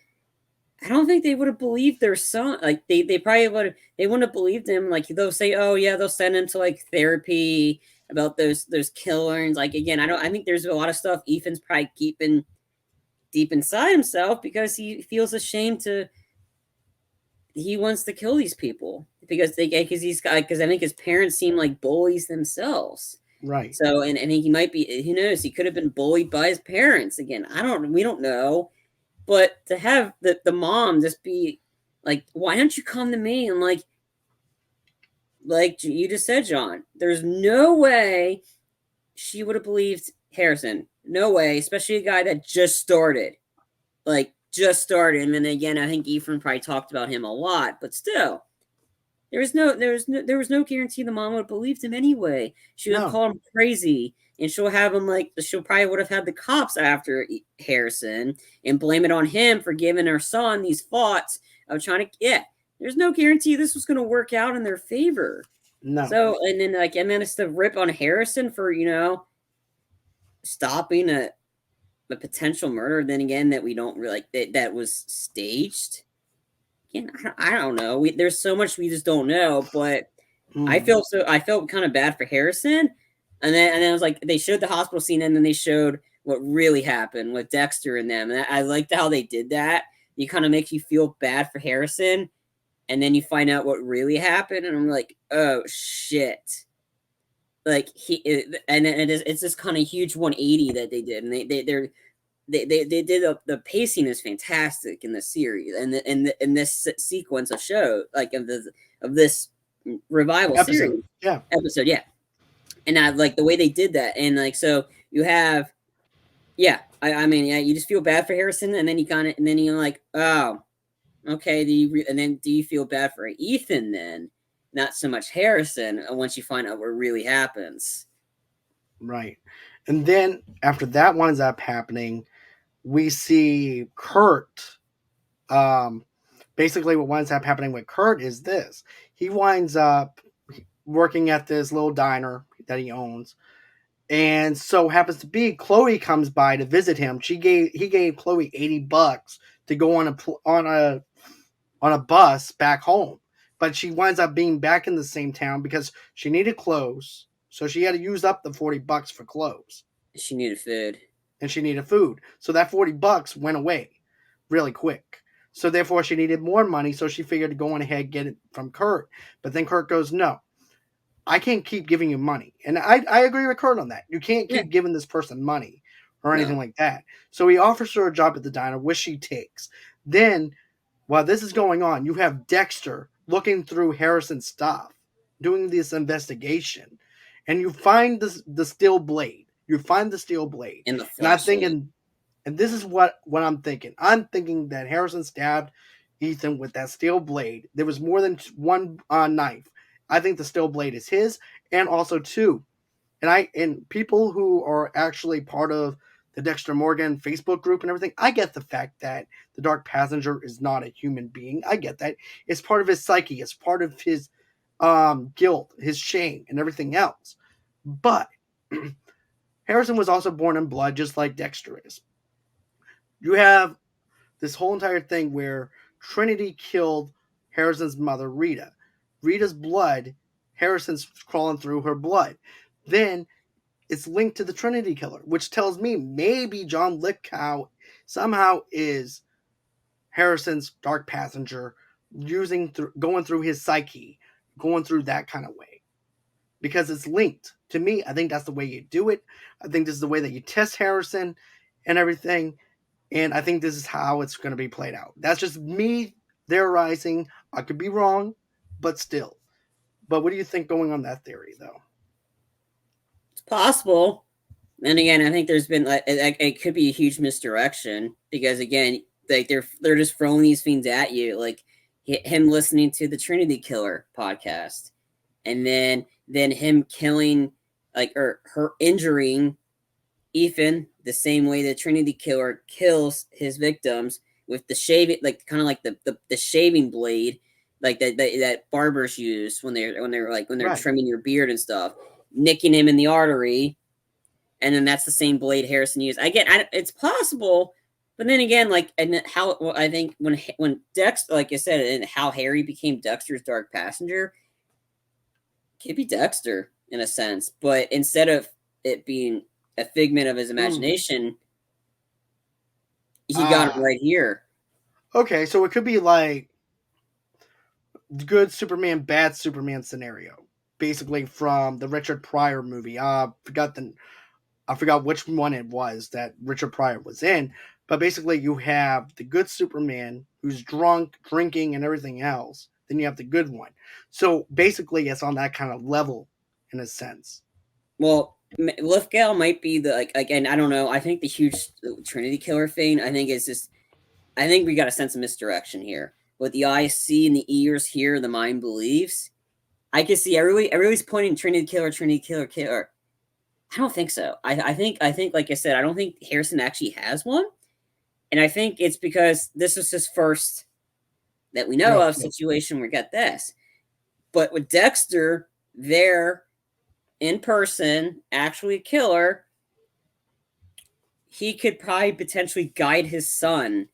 I don't think they would have believed their son. Like they probably would have they wouldn't have believed him. Like they'll say, oh yeah, they'll send him to like therapy about those killers. Like again, I think there's a lot of stuff Ethan's probably keeping deep inside himself because he feels ashamed to he wants to kill these people because I think his parents seem like bullies themselves. Right. So and he might be who knows he could have been bullied by his parents again. We don't know, but to have the mom just be like, why don't you come to me and like you just said, John, there's no way she would have believed Harrison. No way, especially a guy that just started. Like just started. And then again, I think Ephraim probably talked about him a lot, but still, there was no guarantee the mom would have believed him anyway. She would have No. called him crazy, and she'll have him like she'll probably would have had the cops after Harrison and blame it on him for giving her son these thoughts of trying to There's no guarantee this was going to work out in their favor. No. So and then it's the rip on Harrison for stopping a potential murder. Then again, that we don't really that was staged. Again, I don't know. There's so much we just don't know. But Mm. I felt kind of bad for Harrison, and then it was like they showed the hospital scene, and then they showed what really happened with Dexter and them. And I liked how they did that. You kind of makes you feel bad for Harrison, and then you find out what really happened, and I'm like, oh shit. Like it's this kind of huge 180 that they did, and they did the pacing is fantastic in the series and in this sequence of show like of this revival Episode. series Yeah. episode, yeah. And I like the way they did that, and like so you have I mean yeah, you just feel bad for Harrison, and then you kind of and then you're like, oh, okay, and then do you feel bad for Ethan then? Not so much Harrison once you find out what really happens. Right. And then after that winds up happening, we see Kurt. Um, Basically, what winds up happening with Kurt is this: he winds up working at this little diner that he owns, and so happens to be Chloe comes by to visit him. He gave Chloe $80 to go on a bus back home, but she winds up being back in the same town because she needed clothes, so she had to use up the $40 for clothes, She needed food. and she needed food. So that $40 went away really quick. So therefore, she needed more money. So she figured to go on ahead and get it from Kurt. But then Kurt goes, "No, I can't keep giving you money." And I agree with Kurt on that. You can't Yeah, keep giving this person money or anything no. like that. So he offers her a job at the diner, which she takes. Then, while this is going on, you have Dexter looking through Harrison's stuff, doing this investigation, and you find the steel blade. You find the steel blade, And the and I'm flashlight. thinking, and this is what I'm thinking. I'm thinking that Harrison stabbed Ethan with that steel blade. There was more than one knife. I think the steel blade is his, and also two. And people who are actually part of the Dexter Morgan Facebook group and everything, I get the fact that the Dark Passenger is not a human being. I get that. It's part of his psyche. It's part of his guilt, his shame, and everything else. But Harrison was also born in blood, just like Dexter is. You have this whole entire thing where Trinity killed Harrison's mother, Rita. Rita's blood, Harrison's crawling through her blood. Then it's linked to the Trinity killer, which tells me maybe John Lithgow somehow is Harrison's dark passenger, going through his psyche, going through that kind of way. Because it's linked. To me, I think that's the way you do it. I think this is the way that you test Harrison and everything. And I think this is how it's going to be played out. That's just me theorizing. I could be wrong, but still. But what do you think going on that theory, though? It's possible. And again, I think there's been like it could be a huge misdirection because again, like they're just throwing these things at you, like him listening to the Trinity Killer podcast, and then him killing like or her injuring Ethan, the same way the Trinity Killer kills his victims with the shaving, like kind of like the shaving blade, like that barbers use when they're Right. trimming your beard and stuff, nicking him in the artery, and then that's the same blade Harrison used. It's possible, but then again, like and how well, I think when Dexter, like I said, and how Harry became Dexter's dark passenger, could be Dexter in a sense, but instead of it being a figment of his Mm. imagination, he got it Ah. right here. Okay, so it could be like good Superman, bad Superman scenario, basically from the Richard Pryor movie. I forgot which one it was that Richard Pryor was in, but basically you have the good Superman who's drunk, drinking, and everything else. Then you have the good one. So basically, it's on that kind of level, in a sense. Well, Lithgow might be the like again. I don't know. I think the huge Trinity Killer thing. I think is just. I think we got a sense of misdirection here. What the eyes see and the ears hear, the mind believes. I can see everybody's pointing Trinity Killer, Trinity Killer, Killer. I don't think so. I think, like I said, I don't think Harrison actually has one, and I think it's because this is his first that we know Real of kill. situation where we got this. But with Dexter there in person, actually a killer, he could probably potentially guide his son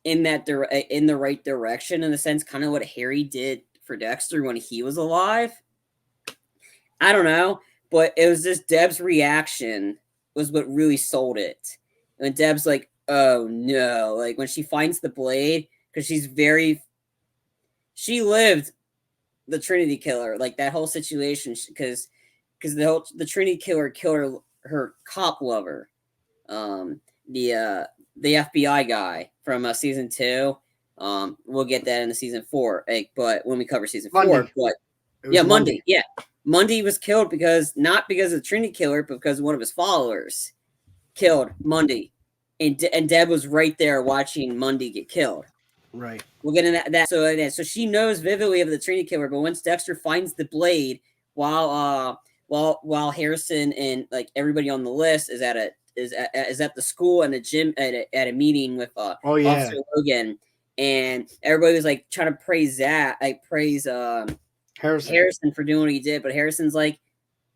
in the right direction in the sense kind of what Harry did for Dexter when he was alive. I don't know, but it was just Deb's reaction was what really sold it. When Deb's like, "Oh no!" Like when she finds the blade because she lived the Trinity Killer, like that whole situation because the Trinity Killer killed her cop lover, um, the uh, the FBI guy from season two. We'll get that in the season four, but when we cover season four, Monday. but It yeah, was Monday, Monday. yeah, Monday was killed because not because of the Trinity Killer, but because one of his followers killed Monday, and Deb was right there watching Monday get killed. Right. We'll get into that. So she knows vividly of the Trinity Killer, but once Dexter finds the blade, while while Harrison and like everybody on the list is at the school and the gym at a meeting with Oh Officer yeah, Logan, and everybody was like trying to praise praise Harrison. Harrison for doing what he did, but Harrison's like,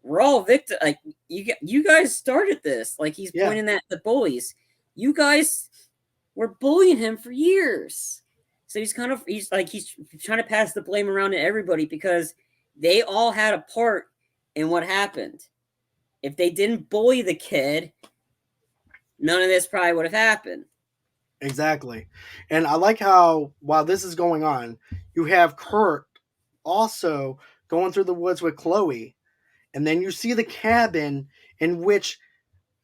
we're all victim. Like you guys started this. Like he's Yeah, pointing at the bullies. You guys were bullying him for years. So he's trying to pass the blame around to everybody because they all had a part in what happened. If they didn't bully the kid, none of this probably would have happened. exactly. And I like how while this is going on, you have Kurt also going through the woods with Chloe, and then you see the cabin in which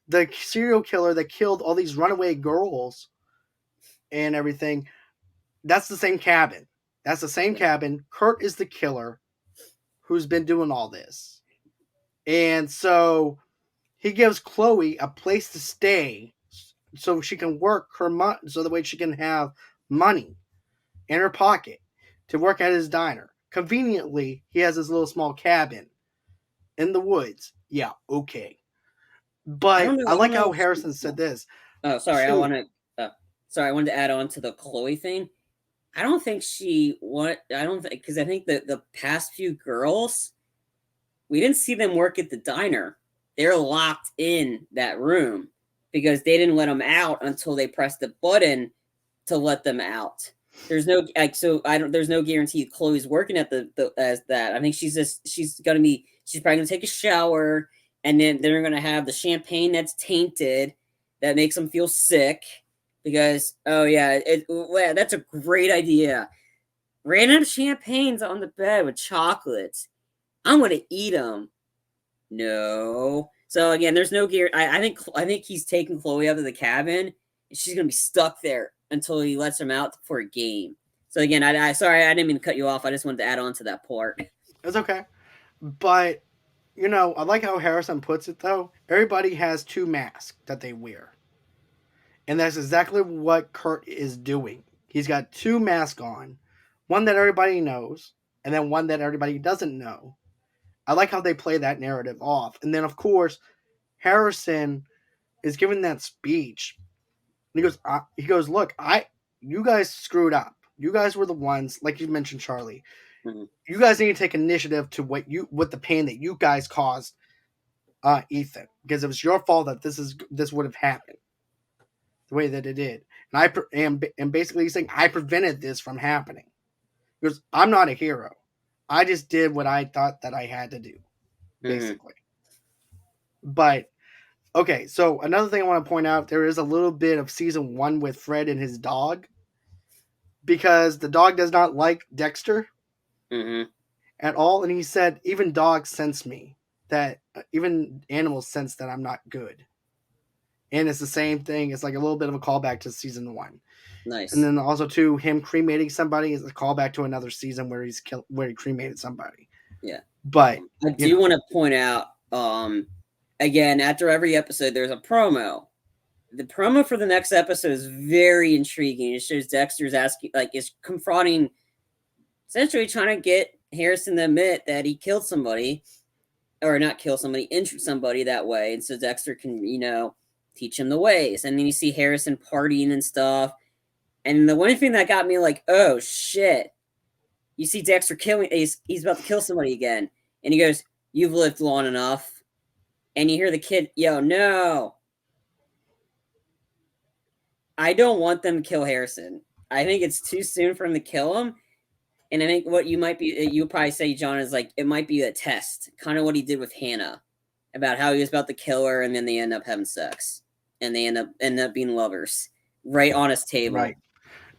the serial killer that killed all these runaway girls and everything, that's the same cabin. That's the same cabin. Kurt is the killer who's been doing all this. And so he gives Chloe a place to stay so she can work her money, so the way she can have money in her pocket to work at his diner. Conveniently, he has this little small cabin in the woods. Yeah, okay. I But don't know. I I don't like know how if she, Harrison said this. oh, sorry. Shoot. I wanted to add on to the Chloe thing. I don't think she what I don't think because I think that the past few girls we didn't see them work at the diner. They're locked in that room because they didn't let them out until they pressed the button to let them out. There's no like so I don't there's no guarantee Chloe's working at the as that. I think she's probably gonna take a shower and then they're gonna have the champagne that's tainted that makes them feel sick because oh yeah, that's a great idea. Random champagnes on the bed with chocolates. I'm gonna eat them. No. So again, there's no gear. I think he's taking Chloe out of the cabin, and she's gonna be stuck there until he lets him out for a game. So again, I sorry I didn't mean to cut you off. I just wanted to add on to that part. It's okay. But, I like how Harrison puts it, though. Everybody has two masks that they wear. And that's exactly what Kurt is doing. He's got two masks on, one that everybody knows, and then one that everybody doesn't know. I like how they play that narrative off. And then, of course, Harrison is giving that speech. And he goes, look, you guys screwed up. You guys were the ones, like you mentioned, Charlie. Mm-hmm. You guys need to take initiative to what the pain that you guys caused Ethan, because it was your fault that this would have happened the way that it did. And and basically he's saying I prevented this from happening because I'm not a hero. I just did what I thought that I had to do, Mm-hmm. basically. But okay, so another thing I want to point out, there is a little bit of season 1 with Fred and his dog, because the dog does not like Dexter Mm-hmm. at all, and he said even dogs sense me, that even animals sense that I'm not good. And it's the same thing. It's like a little bit of a callback to season 1. And Nice. then also to him cremating somebody is a callback to another season where he cremated somebody. Yeah. But I you do know, want to point out, again, after every episode, there's a promo. The promo for the next episode is very intriguing. It shows Dexter's asking, like, is confronting, essentially trying to get Harrison to admit that he killed somebody, or not kill somebody, injured somebody that way. And so Dexter can, teach him the ways. And then you see Harrison partying and stuff. And the one thing that got me like, oh shit, you see Dexter killing, he's about to kill somebody again. And he goes, you've lived long enough. And you hear the kid, yo, no, I don't want them to kill Harrison. I think it's too soon for him to kill him. And I think what you'll probably say, John, is like, it might be a test, kind of what he did with Hannah, about how he was about to kill her and then they end up having sex. And they end up being lovers right on his right. table.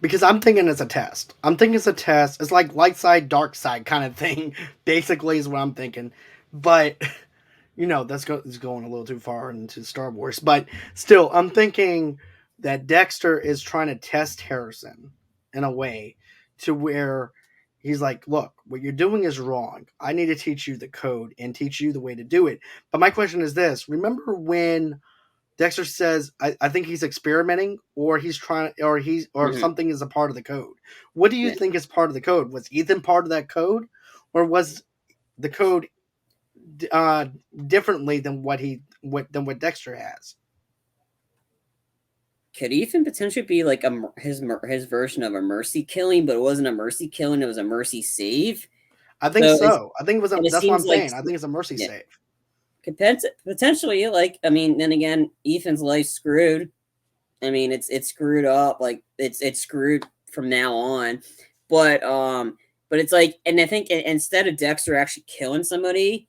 Because I'm thinking it's a test. I'm thinking it's a test. It's like light side, dark side kind of thing, basically, is what I'm thinking. But that's going a little too far into Star Wars. But still, I'm thinking that Dexter is trying to test Harrison in a way to where he's like, look, what you're doing is wrong. I need to teach you the code and teach you the way to do it. But my question is this: remember when Dexter says, I think he's experimenting, or he's trying, or Mm-hmm. something is a part of the code. What do you Yeah. think is part of the code? Was Ethan part of that code, or was the code uh, differently than what Dexter has? Could Ethan potentially be like his version of a mercy killing, but it wasn't a mercy killing; it was a mercy save. I think So it's so. I think it was. and it That's what I'm seems like, saying. I think it's a mercy yeah, save. potentially, like, I mean, then again, Ethan's life's screwed. I mean, it's screwed up. Like, it's screwed from now on. But but it's like, and I think instead of Dexter actually killing somebody,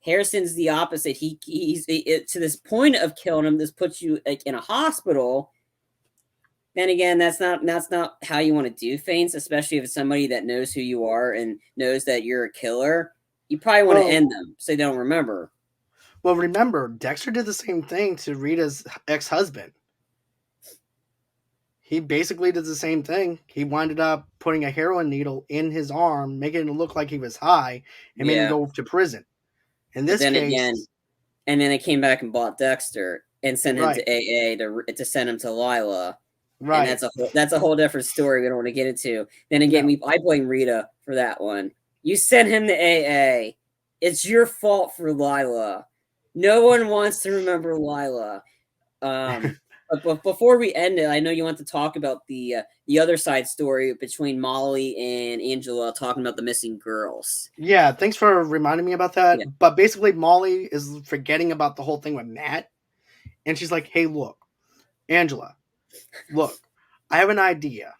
Harrison's the opposite. To this point of killing him. This puts you like in a hospital. Then again, that's not how you want to do things, especially if it's somebody that knows who you are and knows that you're a killer. You probably want to Well, end them so they don't remember. remember Dexter did the same thing to Rita's ex-husband. He basically did the same thing. He winded up putting a heroin needle in his arm, making it look like he was high, and made him Yeah, go to prison. In but this then again, case, and then they came back and bought Dexter and sent him to right, AA to send him to Lila, and right, that's a whole different story we don't want to get into. Then again, no. I blame Rita for that one. You sent him to AA. It's your fault for Lila. No one wants to remember Lila. But before we end it, I know you want to talk about the other side story between Molly and Angela talking about the missing girls. Yeah, thanks for reminding me about that. Yeah. But basically, Molly is forgetting about the whole thing with Matt, and she's like, "Hey, look, Angela, look, I have an idea."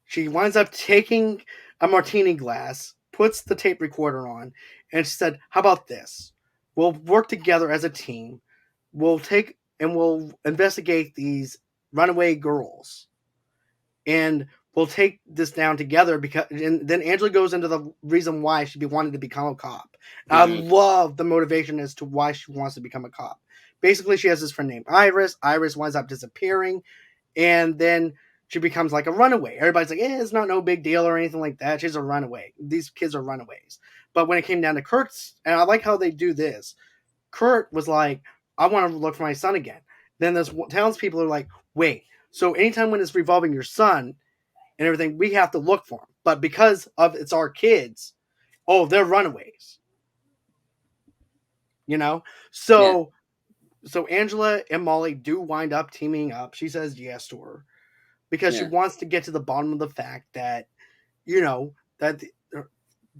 She winds up taking a martini glass, puts the tape recorder on, and she said, "How about this? We'll work together as a team. We'll investigate these runaway girls, and we'll take this down together." Because and then Angela goes into the reason why she'd be wanting to become a cop. I Mm-hmm. love the motivation as to why she wants to become a cop. Basically, she has this friend named Iris. Iris winds up disappearing, and then she becomes like a runaway. Everybody's like, it's not no big deal or anything like that. She's a runaway. These kids are runaways. But when it came down to Kurt's, and I like how they do this, Kurt was like, I want to look for my son again. Then those townspeople are like, wait, so anytime when it's revolving your son and everything, we have to look for him. But because of it's our kids, oh, they're runaways. You know? Yeah. So So Angela and Molly do wind up teaming up. She says yes to her because she Yeah, wants to get to the bottom of the fact that, that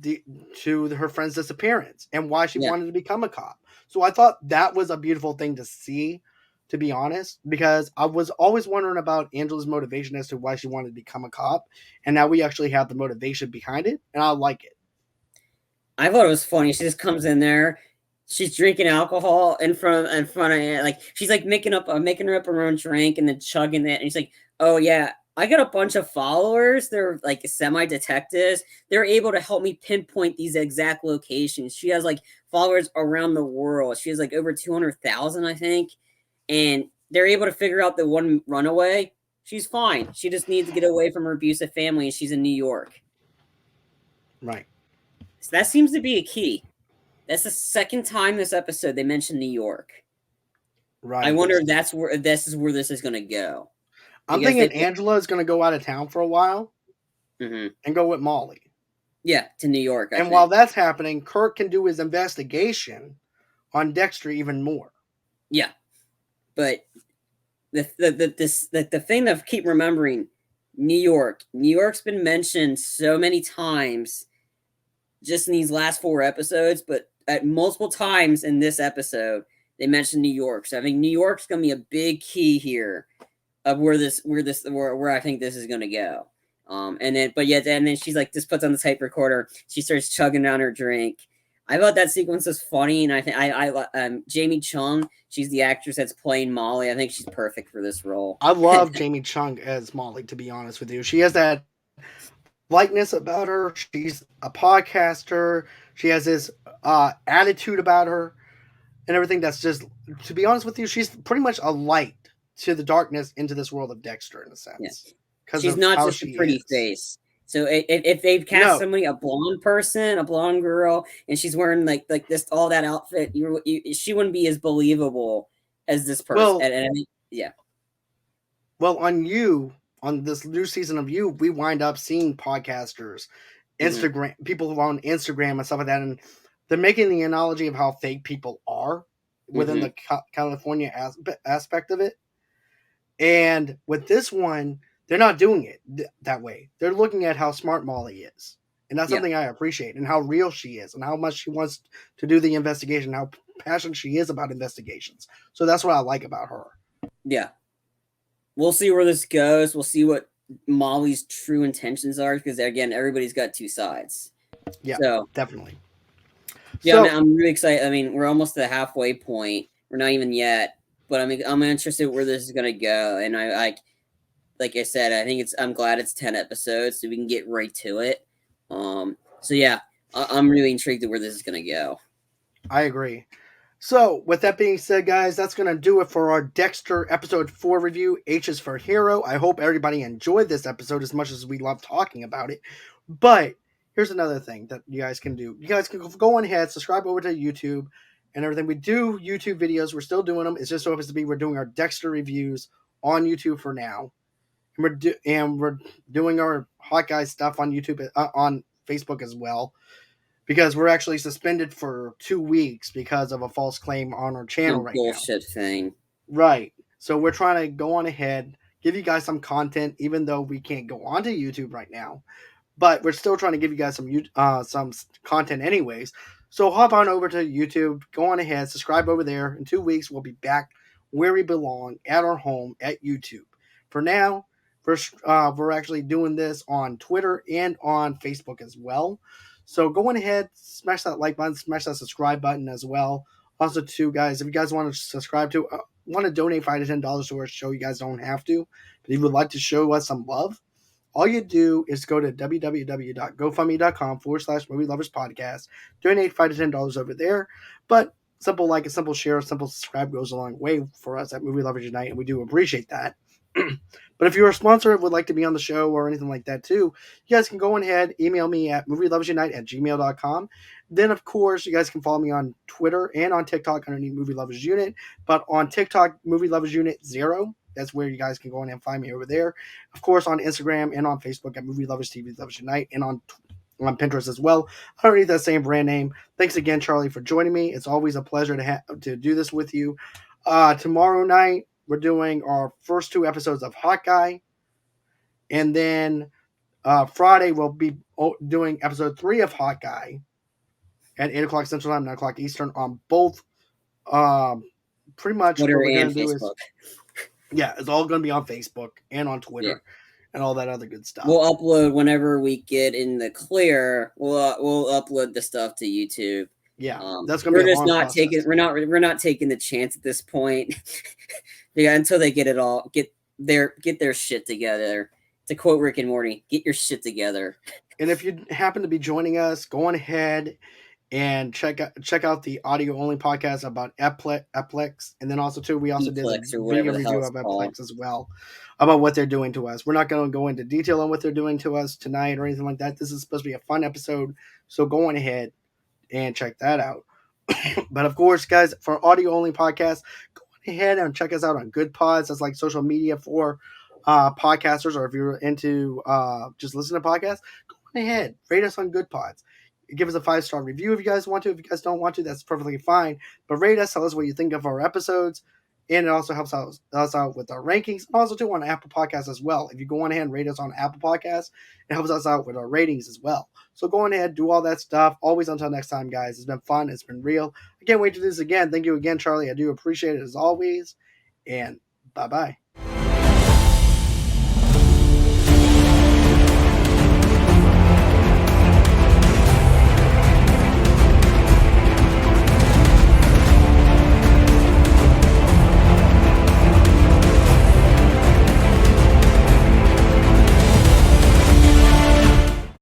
the to her friend's disappearance and why she yeah. wanted to become a cop. So I thought that was a beautiful thing to see, to be honest, because I was always wondering about Angela's motivation as to why she wanted to become a cop, and now we actually have the motivation behind it, and I like it. I thought it was funny. She just comes in there. She's drinking alcohol in front of like she's like making her up her own drink and then chugging it. And she's like, "Oh yeah, I got a bunch of followers. They're like semi detectives. They're able to help me pinpoint these exact locations." She has like followers around the world. She has like over 200,000, I think, and they're able to figure out the one runaway. She's fine. She just needs to get away from her abusive family, and she's in New York. Right, So that seems to be a key. That's the second time this episode they mentioned New York. I right. wonder if that's where if this is where this is going to go I'm because thinking they, Angela is going to go out of town for a while Mhm. and go with Molly. Yeah, to New York, I And while think. that's happening, Kirk can do his investigation on Dexter even more. Yeah, but the thing that I keep remembering, New York. New York's been mentioned so many times just in these last four episodes, but at multiple times in this episode they mentioned New York. So I think New York's going to be a big key here of where I think this is gonna go. And then but yeah, and then she's like just puts on the tape recorder. She starts chugging down her drink. I thought that sequence was funny, and I think Jamie Chung, she's the actress that's playing Molly. I think she's perfect for this role. I love Jamie Chung as Molly, to be honest with you. She has that lightness about her. She's a podcaster. She has this attitude about her and everything that's just, to be honest with you, she's pretty much a light to the darkness into this world of Dexter in a Yeah, sense because she's of not how just a she pretty is. face. So if they've cast No, somebody, a blonde person, a blonde girl, and she's wearing like this all that outfit, she wouldn't be as believable as this person. well, Yeah. well, on this new season of You, we wind up seeing podcasters, Hmm. Instagram people who are on Instagram and stuff like that, and they're making the analogy of how fake people are within Hmm. the California aspect of it. And with this one, they're not doing it that way. They're looking at how smart Molly is. And that's Yeah. something I appreciate, and how real she is, and how much she wants to do the investigation, how passionate she is about investigations. So that's what I like about her. Yeah. We'll see where this goes. We'll see what Molly's true intentions are because again, everybody's got two sides. Yeah, So definitely. yeah, So I'm really excited. I mean, we're almost at the halfway point. We're not even yet, but I'm interested where this is gonna go. And like I said, I think I'm glad it's 10 episodes so we can get right to it. So yeah, I'm really intrigued at where this is gonna go. I agree. So, with that being said, guys, that's going to do it for our Dexter episode 4 review. H is for Hero. I hope everybody enjoyed this episode as much as we love talking about it. But here's another thing that you guys can do. You guys can go on ahead, subscribe over to YouTube and everything. We do YouTube videos. We're still doing them. It's just so happens to be we're doing our Dexter reviews on YouTube for now. And we're doing our Hot Guys stuff on YouTube, on Facebook as well, because we're actually suspended for 2 weeks because of a false claim on our channel Some right now. bullshit thing. Right. So we're trying to go on ahead, give you guys some content, even though we can't go onto YouTube right now. But we're still trying to give you guys some content anyways. So hop on over to YouTube, go on ahead, subscribe over there. In 2 weeks, we'll be back where we belong at our home at YouTube. For now, we're actually doing this on Twitter and on Facebook as well. So go on ahead, smash that like button, smash that subscribe button as well. Also, too, guys, if you guys want to subscribe to, want to donate $5 to $10 to our show, you guys don't have to. But if you would like to show us some love, all you do is go to www.gofundme.com/movie lovers podcast. Donate $5 to $10 over there. But simple like, a simple share, a simple subscribe goes a long way for us at Movie Lovers Unite, and we do appreciate that. But if you're a sponsor and would like to be on the show or anything like that too, you guys can go ahead, email me at movieloversunite@gmail.com. Then, of course, you guys can follow me on Twitter and on TikTok underneath Movie Lovers Unit. But on TikTok, Movie Lovers Unit 0. That's where you guys can go in and find me over there. Of course, on Instagram and on Facebook at Movie Lovers TV Lovers Unite, and on Pinterest as well, underneath that same brand name. Thanks again, Charlie, for joining me. It's always a pleasure to do this with you. Tomorrow night we're doing our first two episodes of Hawkeye, and then Friday we'll be doing episode 3 of Hawkeye at 8 o'clock Central Time, 9 o'clock Eastern on both. Um, Pretty much what Twitter we're and gonna do is, Facebook. yeah, it's all gonna be on Facebook and on Yeah. Twitter and all that other good stuff. We'll upload whenever we get in the clear. We'll upload the stuff to YouTube. Yeah, that's gonna be We're a just long not taking process. we're not taking the chance at this point. Yeah, until they get it all get their shit together. To quote Rick and Morty, get your shit together. And if you happen to be joining us, go on ahead and check out the audio only podcast about Eplex, and then also too we also did a Eplex or video whatever the hell review it's of called. Eplex as well about what they're doing to us. We're not going to go into detail on what they're doing to us tonight or anything like that. This is supposed to be a fun episode, so go on ahead and check that out. But of course, guys, for audio only podcast, go on ahead and check us out on Good Pods. That's like social media for podcasters, or if you're into just listen to podcasts, go on ahead, rate us on Good Pods. Give us a 5-star review if you guys want to. If you guys don't want to, that's perfectly fine. But rate us, tell us what you think of our episodes, and it also helps us out with our rankings. And also too on Apple Podcasts as well. If you go on ahead and rate us on Apple Podcasts, it helps us out with our ratings as well. So go on ahead, do all that stuff. Always until next time, guys. It's been fun. It's been real. I can't wait to do this again. Thank you again, Charlie. I do appreciate it as always. And bye bye.